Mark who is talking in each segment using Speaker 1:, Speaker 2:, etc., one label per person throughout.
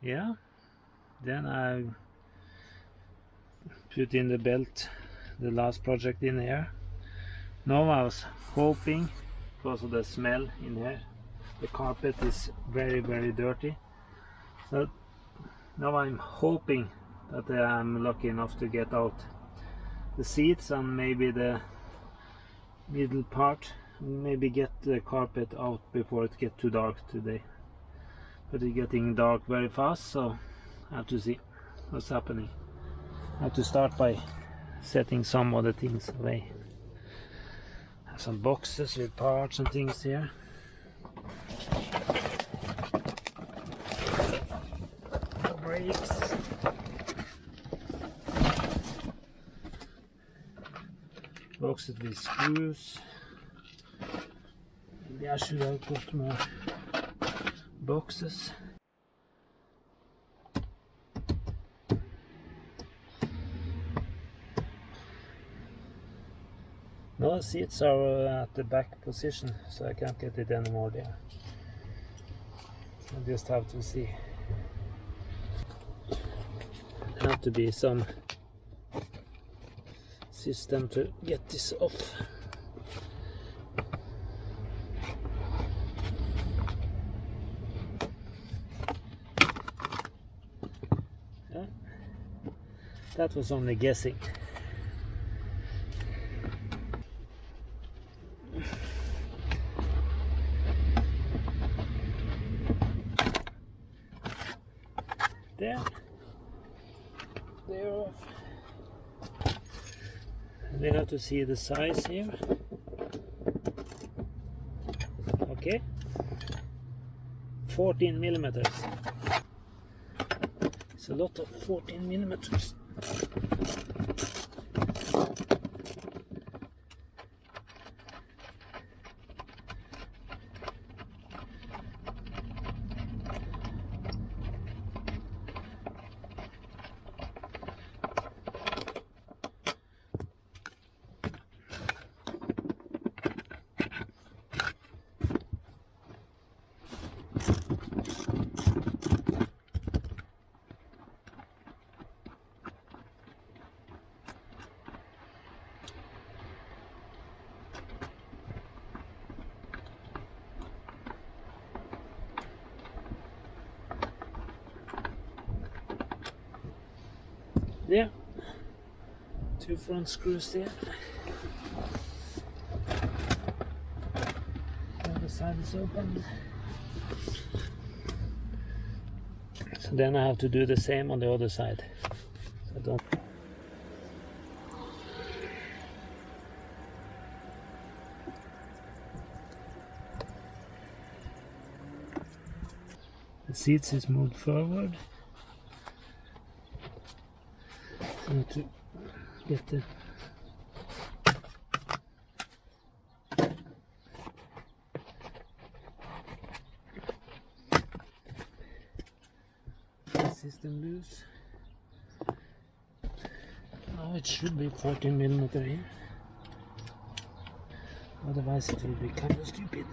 Speaker 1: Yeah, then I put in the belt, the last project in here. Now I was hoping, because of the smell in here, the carpet is very dirty, so now I'm hoping that I'm lucky enough to get out the seats and maybe the middle part, maybe get the carpet out before it gets too dark today. But it's getting dark very fast, so I have to see what's happening. I have to start by setting some of the things away. I have some boxes with parts and things here. Brakes. Boxes with screws. Maybe I should have got more boxes. No, the seats are at the back position, so I can't get it anymore there. So I just have to see. There have to be some system to get this off. Yeah. That was only guessing. There, they're off. And we have to see the size here. Okay, 14 millimeters. It's a lot of 14 millimeters. Yeah, 2 front screws there. The other side is open. So then I have to do the same on the other side. So don't. The seats is moved forward. To get the system loose. Now it should be 14 millimeter here, otherwise it will be kind of stupid.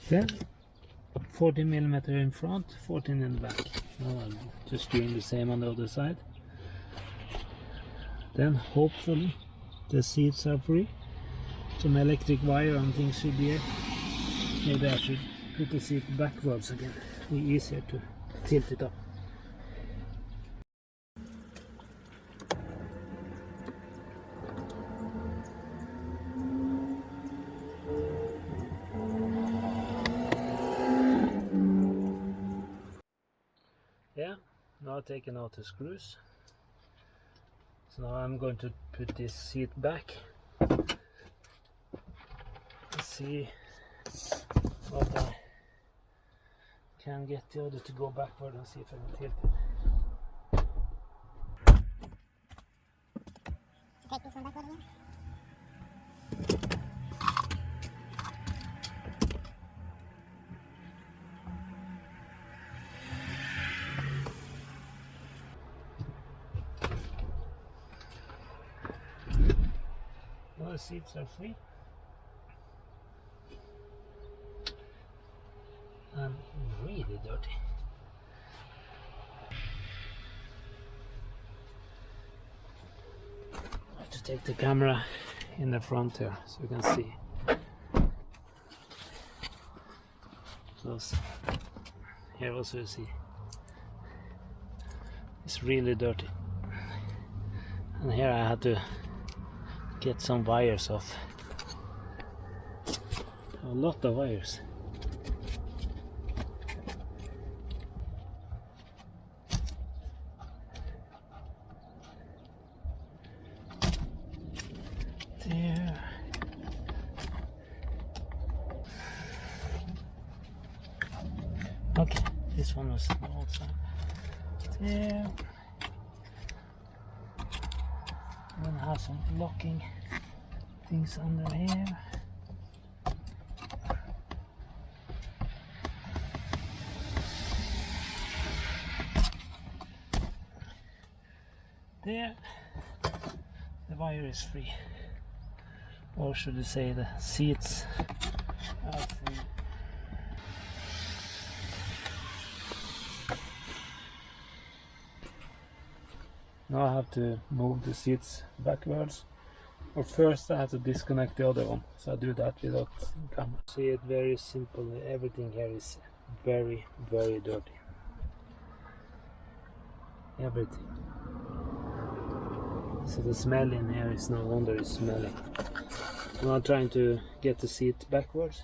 Speaker 1: Then 14 millimeter in front, 14 in the back. Now I'm just doing the same on the other side. Then hopefully the seats are free. Some electric wire and things should be here. Maybe I should put the seat backwards again. It'll be easier to tilt it up. Yeah, now taking out the screws. So now I'm going to put this seat back. Let's see what I can get the other to go backward and see if I can tilt it.
Speaker 2: Take this one backward again.
Speaker 1: All the seats are free. And really dirty. I have to take the camera in the front here so you can see. Because here also you see it's really dirty. And here I had to get some wires off. A lot of wires. There. Okay, this one was the outside. There. Then I have some locking things under here. There, the wire is free. Or should I say the seats are free. Now I have to move the seats backwards. Or first I have to disconnect the other one. So I do that without camera. See it very simple. Everything here is very, very dirty. Everything. So the smell in here is no wonder it's smelling. I'm now trying to get the seat backwards.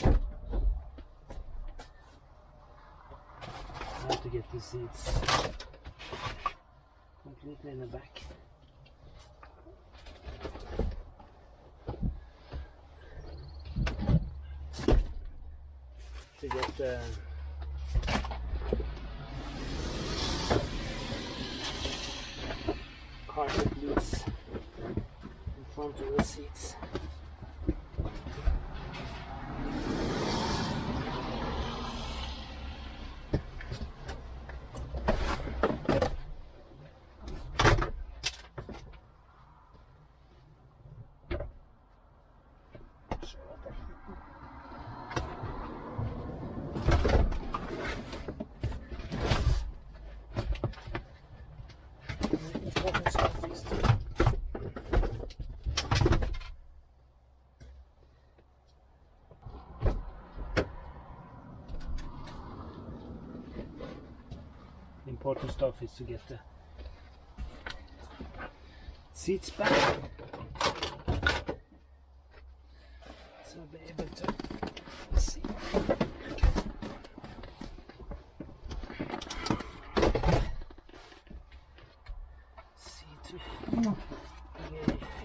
Speaker 1: I have to get the seats completely in the back. To get the carpet loose in front of the seats. Important stuff is to get the seats back, so I'll be able to see. See to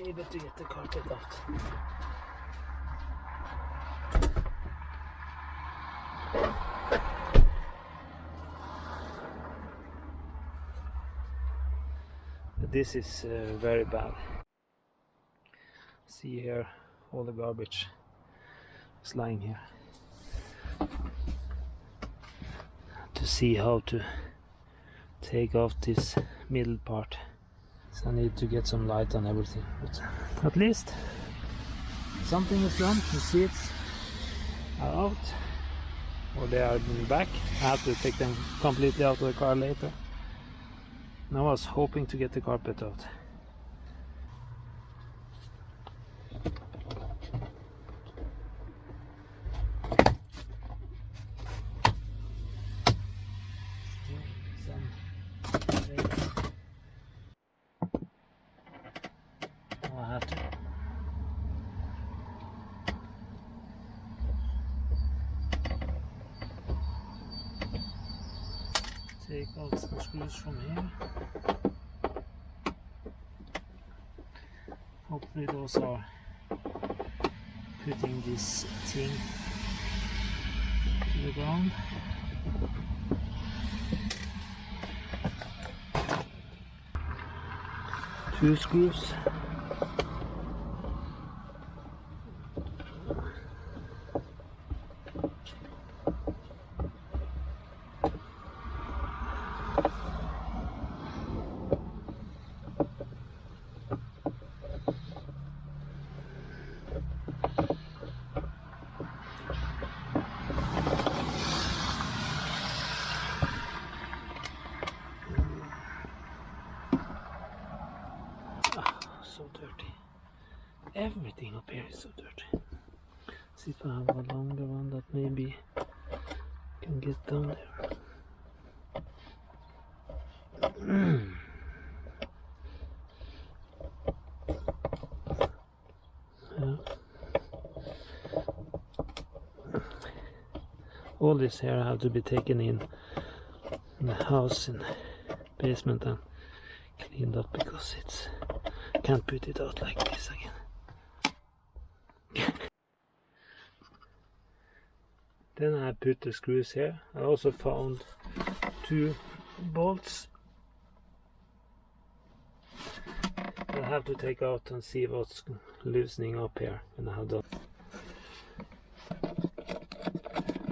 Speaker 1: be able to get the carpet out. This is very bad. See here, all the garbage is lying here. To see how to take off this middle part. So I need to get some light on everything. But at least something is done. The seats are out, or they are in the back. I have to take them completely out of the car later. I was hoping to get the carpet out. I have to. take out some screws from here. Hopefully those are putting this thing to the ground. Two screws. So dirty. Everything up here is so dirty. See if I have a longer one that maybe can get down there. Yeah. All this here have to be taken in the house in the basement and cleaned up because it's can't put it out like this again. Then I put the screws here. I also found two bolts. I have to take out and see what's loosening up here when I have done.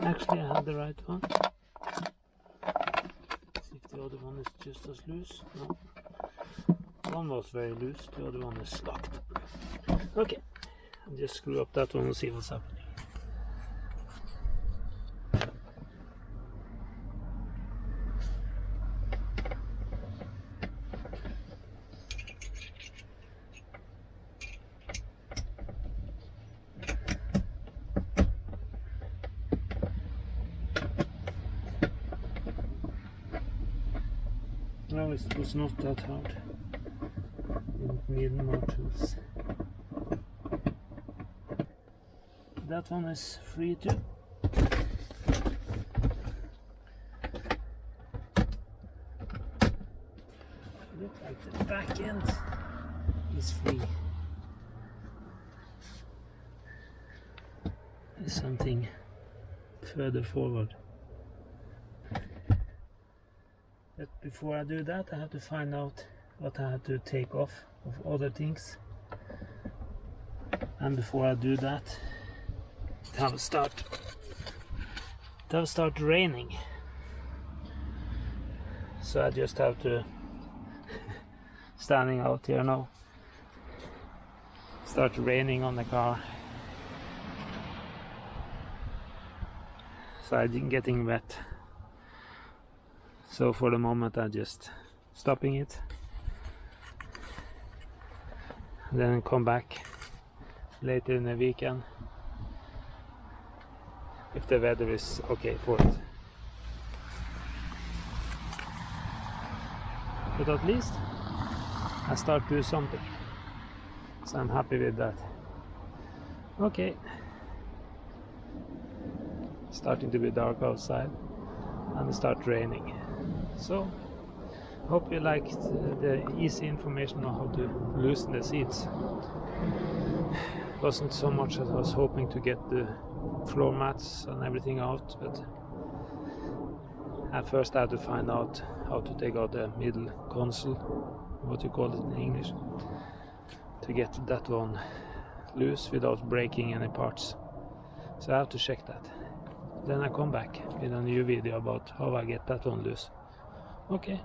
Speaker 1: Actually I have the right one. See if the other one is just as loose. No. One was very loose, the other one is locked. Okay, I'll just screw up that one and see what's happening. No, it was not that hard. Didn't need more tools. That one is free too. Looks like the back end is free. There's something further forward. But before I do that, I have to find out what I have to take off of other things. And before I do that, it will start raining. So I just have to standing out here now. Start raining on the car. So I'm getting wet. So for the moment I'm just stopping it. Then come back later in the weekend if the weather is okay for it. But at least I start to do something. So I'm happy with that. Okay. Starting to be dark outside and it starts raining. So hope you liked the easy information on how to loosen the seats. Wasn't so much as I was hoping to get the floor mats and everything out, but at first I had to find out how to take out the middle console, what you call it in English, to get that one loose without breaking any parts. So I have to check that. Then I come back with a new video about how I get that one loose. Okay,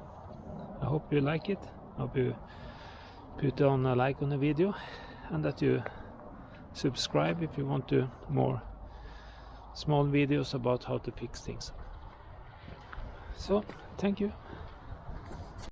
Speaker 1: I hope you like it. I hope you put on a like on the video and that you subscribe if you want to more small videos about how to fix things. So, thank you.